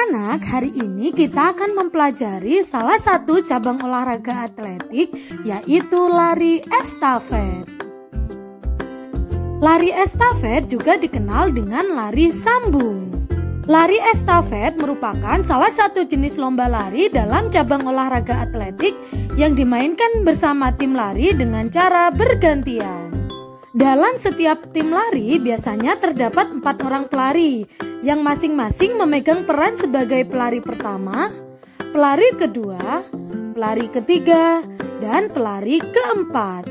Anak-anak, hari ini kita akan mempelajari salah satu cabang olahraga atletik, yaitu lari estafet. Lari estafet juga dikenal dengan lari sambung. Lari estafet merupakan salah satu jenis lomba lari dalam cabang olahraga atletik yang dimainkan bersama tim lari dengan cara bergantian. Dalam setiap tim lari biasanya terdapat 4 orang pelari yang masing-masing memegang peran sebagai pelari pertama, pelari kedua, pelari ketiga, dan pelari keempat.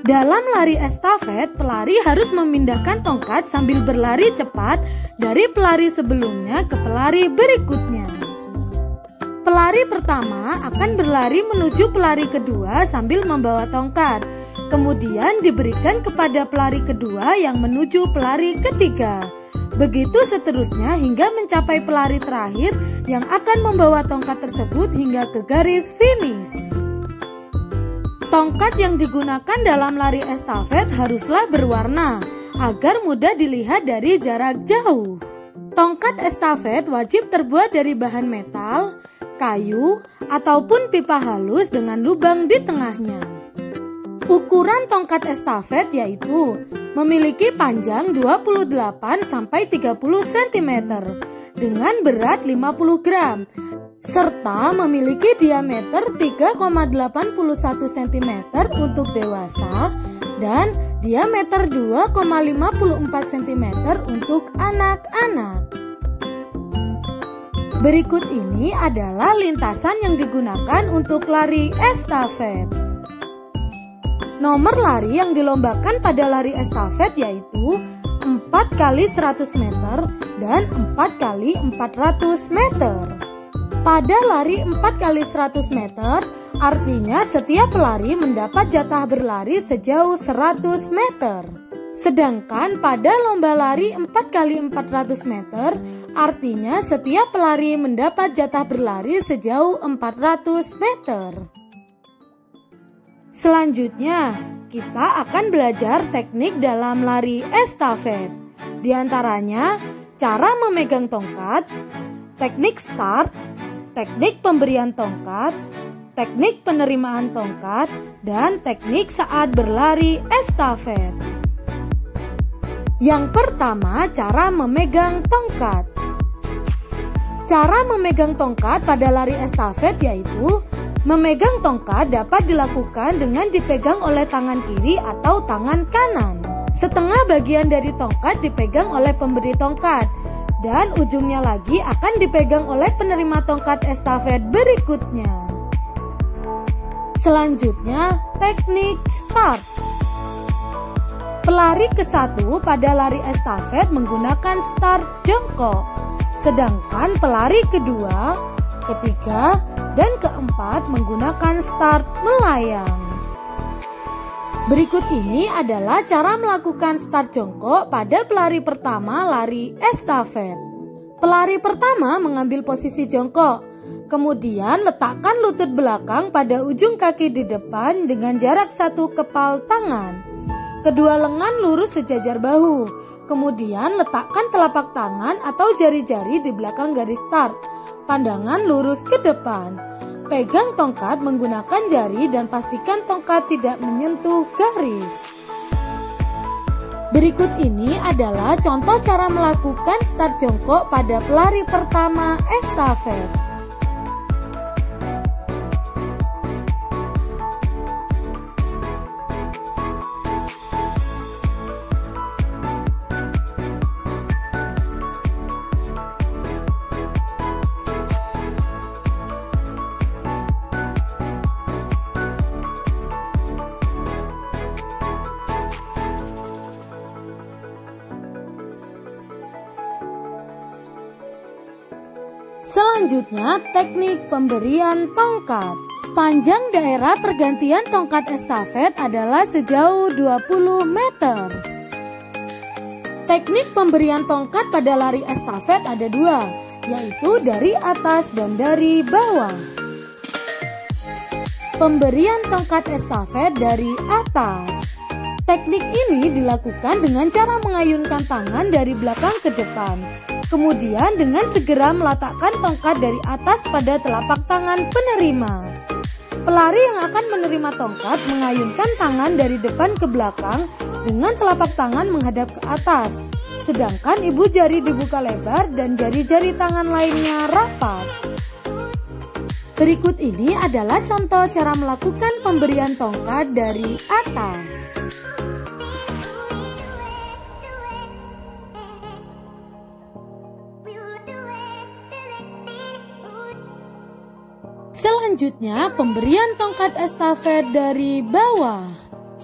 Dalam lari estafet, pelari harus memindahkan tongkat sambil berlari cepat dari pelari sebelumnya ke pelari berikutnya. Pelari pertama akan berlari menuju pelari kedua sambil membawa tongkat. Kemudian diberikan kepada pelari kedua yang menuju pelari ketiga. Begitu seterusnya hingga mencapai pelari terakhir yang akan membawa tongkat tersebut hingga ke garis finish. Tongkat yang digunakan dalam lari estafet haruslah berwarna agar mudah dilihat dari jarak jauh. Tongkat estafet wajib terbuat dari bahan metal, kayu, ataupun pipa halus dengan lubang di tengahnya. Ukuran tongkat estafet yaitu memiliki panjang 28-30 cm dengan berat 50 gram serta memiliki diameter 3,81 cm untuk dewasa dan diameter 2,54 cm untuk anak-anak. Berikut ini adalah lintasan yang digunakan untuk lari estafet. Nomor lari yang dilombakan pada lari estafet yaitu 4 x 100 meter dan 4 x 400 meter. Pada lari 4 x 100 meter, artinya setiap pelari mendapat jatah berlari sejauh 100 meter. Sedangkan pada lomba lari 4 x 400 meter, artinya setiap pelari mendapat jatah berlari sejauh 400 meter. Selanjutnya, kita akan belajar teknik dalam lari estafet. Di antaranya, cara memegang tongkat, teknik start, teknik pemberian tongkat, teknik penerimaan tongkat, dan teknik saat berlari estafet. Yang pertama, cara memegang tongkat. Cara memegang tongkat pada lari estafet yaitu memegang tongkat dapat dilakukan dengan dipegang oleh tangan kiri atau tangan kanan. Setengah bagian dari tongkat dipegang oleh pemberi tongkat dan ujungnya lagi akan dipegang oleh penerima tongkat estafet berikutnya. Selanjutnya, teknik start. Pelari ke-1 pada lari estafet menggunakan start jongkok, sedangkan pelari kedua, ketiga, dan keempat menggunakan start melayang. Berikut ini adalah cara melakukan start jongkok pada pelari pertama lari estafet. Pelari pertama mengambil posisi jongkok, kemudian letakkan lutut belakang pada ujung kaki di depan dengan jarak 1 kepal tangan. Kedua lengan lurus sejajar bahu, kemudian letakkan telapak tangan atau jari-jari di belakang garis start. Pandangan lurus ke depan. Pegang tongkat menggunakan jari dan pastikan tongkat tidak menyentuh garis. Berikut ini adalah contoh cara melakukan start jongkok pada pelari pertama estafet. Selanjutnya, teknik pemberian tongkat. Panjang daerah pergantian tongkat estafet adalah sejauh 20 meter. Teknik pemberian tongkat pada lari estafet ada 2, yaitu dari atas dan dari bawah. Pemberian tongkat estafet dari atas. Teknik ini dilakukan dengan cara mengayunkan tangan dari belakang ke depan. Kemudian dengan segera meletakkan tongkat dari atas pada telapak tangan penerima. Pelari yang akan menerima tongkat mengayunkan tangan dari depan ke belakang dengan telapak tangan menghadap ke atas. Sedangkan ibu jari dibuka lebar dan jari-jari tangan lainnya rapat. Berikut ini adalah contoh cara melakukan pemberian tongkat dari atas. Selanjutnya, pemberian tongkat estafet dari bawah.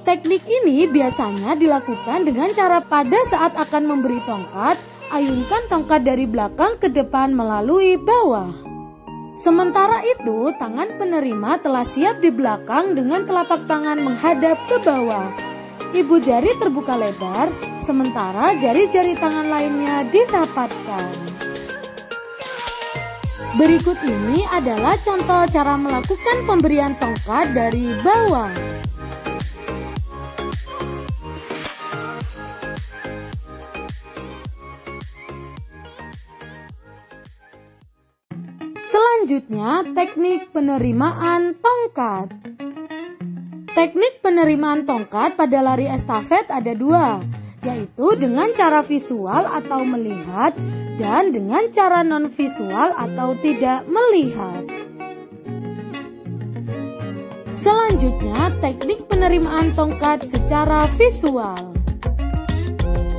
Teknik ini biasanya dilakukan dengan cara pada saat akan memberi tongkat, ayunkan tongkat dari belakang ke depan melalui bawah. Sementara itu, tangan penerima telah siap di belakang dengan telapak tangan menghadap ke bawah. Ibu jari terbuka lebar, sementara jari-jari tangan lainnya dirapatkan. Berikut ini adalah contoh cara melakukan pemberian tongkat dari bawah. Selanjutnya, teknik penerimaan tongkat. Teknik penerimaan tongkat pada lari estafet ada dua, yaitu dengan cara visual atau melihat dan dengan cara non-visual atau tidak melihat. Selanjutnya, teknik penerimaan tongkat secara visual.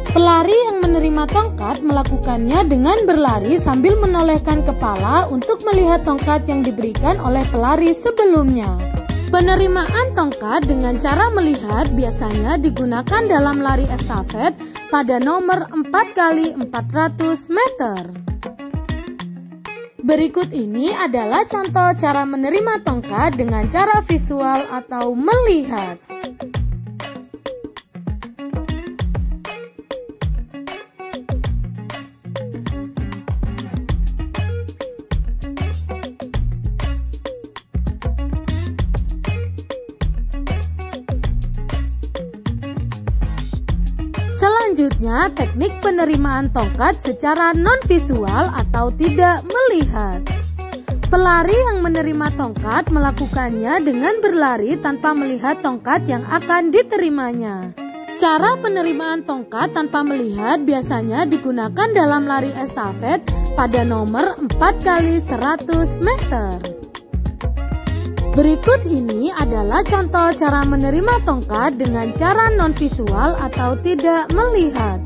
Pelari yang menerima tongkat melakukannya dengan berlari sambil menolehkan kepala untuk melihat tongkat yang diberikan oleh pelari sebelumnya. Penerimaan tongkat dengan cara melihat biasanya digunakan dalam lari estafet pada nomor 4x400 meter. Berikut ini adalah contoh cara menerima tongkat dengan cara visual atau melihat. Selanjutnya, teknik penerimaan tongkat secara non-visual atau tidak melihat. Pelari yang menerima tongkat melakukannya dengan berlari tanpa melihat tongkat yang akan diterimanya. Cara penerimaan tongkat tanpa melihat biasanya digunakan dalam lari estafet pada nomor 4x100 meter. Berikut ini adalah contoh cara menerima tongkat dengan cara non-visual atau tidak melihat.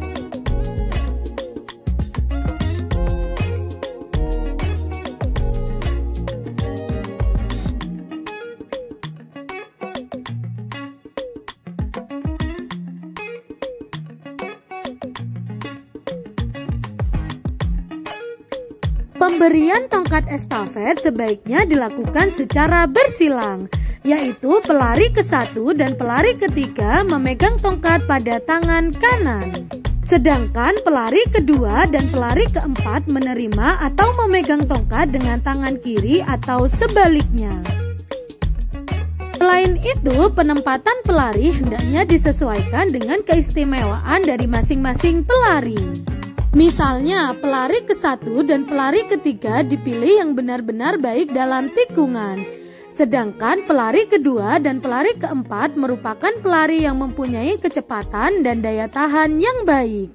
Pemberian tongkat estafet sebaiknya dilakukan secara bersilang, yaitu pelari ke-1 dan pelari ke-3 memegang tongkat pada tangan kanan. Sedangkan pelari kedua dan pelari ke-4 menerima atau memegang tongkat dengan tangan kiri atau sebaliknya. Selain itu, penempatan pelari hendaknya disesuaikan dengan keistimewaan dari masing-masing pelari. Misalnya, pelari ke-1 dan pelari ke-3 dipilih yang benar-benar baik dalam tikungan. Sedangkan pelari kedua dan pelari ke-4 merupakan pelari yang mempunyai kecepatan dan daya tahan yang baik.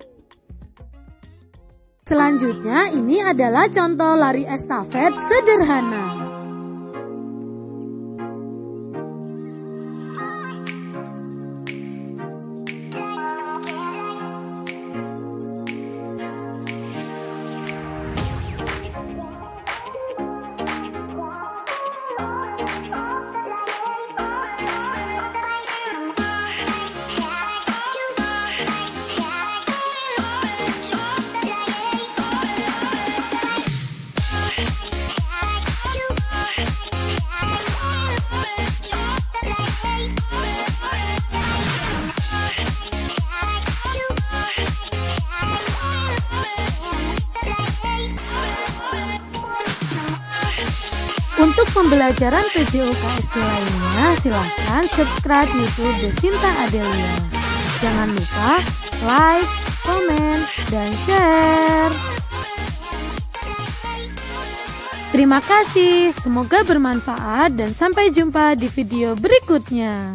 Selanjutnya, ini adalah contoh lari estafet sederhana. Untuk pembelajaran PJOKSD lainnya, silahkan subscribe YouTube Desinta Adelia. Jangan lupa like, komen, dan share. Terima kasih, semoga bermanfaat dan sampai jumpa di video berikutnya.